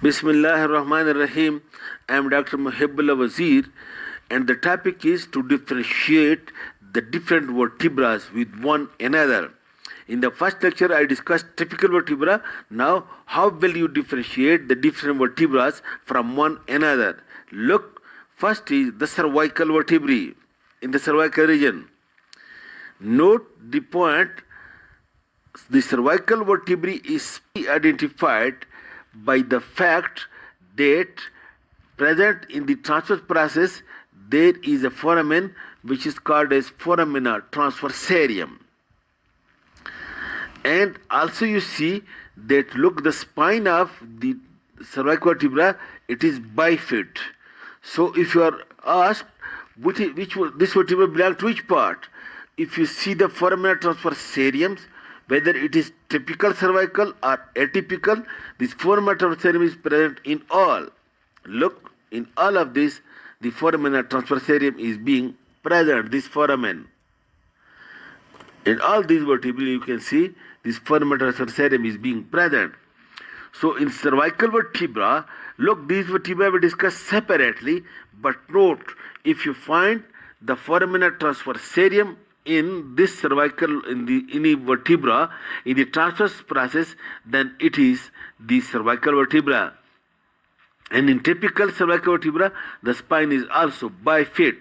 Bismillah ar-Rahman ar-Rahim. I am Dr. Mohibullah Wazir, and the topic is to differentiate the different vertebrae with one another. In the first lecture, I discussed typical vertebra. Now, how will you differentiate the different vertebrae from one another? Look, first is the cervical vertebrae in the cervical region. Note the point. The cervical vertebrae is identified by the fact that present in the transverse process there is a foramen which is called as foramina transversarium. And also you see that look, the spine of the cervical vertebra, it is bifid. So if you are asked this vertebra belongs to which part, if you see the foramina transversariums, whether it is typical cervical or atypical, this foramina transversarium is present in all. Look, in all of this, the foramina transversarium is being present, this foramen. In all these vertebrae, you can see this foramina transversarium is being present. So in cervical vertebra, look, these vertebrae we discussed separately, but note, if you find the foramina transversarium in this cervical, in the vertebra, in the transverse process, then it is the cervical vertebra. And in typical cervical vertebra, the spine is also bifid.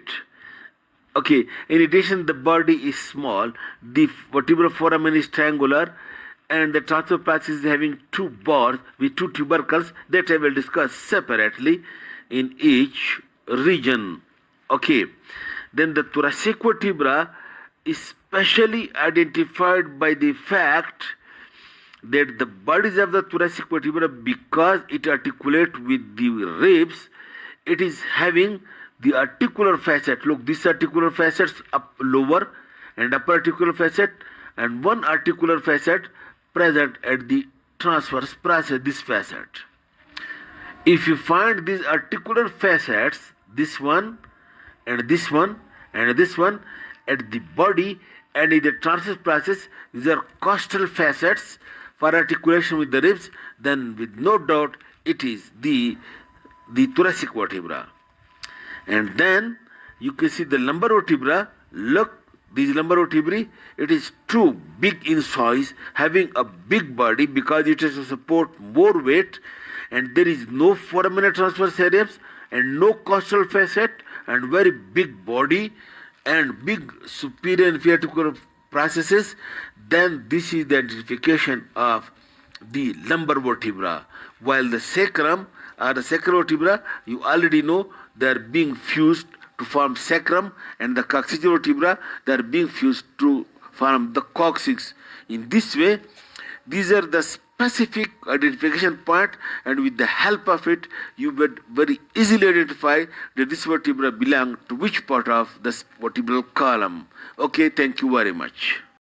Okay, in addition, the body is small, the vertebral foramen is triangular, and the transverse process is having two bars with two tubercles that I will discuss separately in each region. Okay, then the thoracic vertebra is specially identified by the fact that the bodies of the thoracic vertebra, because it articulates with the ribs, it is having the articular facet. Look, this articular facet up lower and upper articular facet, and one articular facet present at the transverse process, this facet. If you find these articular facets, this one and this one and this one, at the body and in the transverse process, these are costal facets for articulation with the ribs, then with no doubt it is the thoracic vertebra. And then you can see the lumbar vertebra. Look, these lumbar vertebrae, it is too big in size, having a big body because it has to support more weight, and there is no foramina transversariums and no costal facet and very big body and big superior and inferior articular processes, then this is the identification of the lumbar vertebra. While the sacrum or the sacral vertebra, you already know they are being fused to form sacrum, and the coccygeal vertebra, they are being fused to form the coccyx. In this way, these are the specific identification point, and with the help of it, you would very easily identify that this vertebra belongs to which part of the vertebral column. Okay, thank you very much.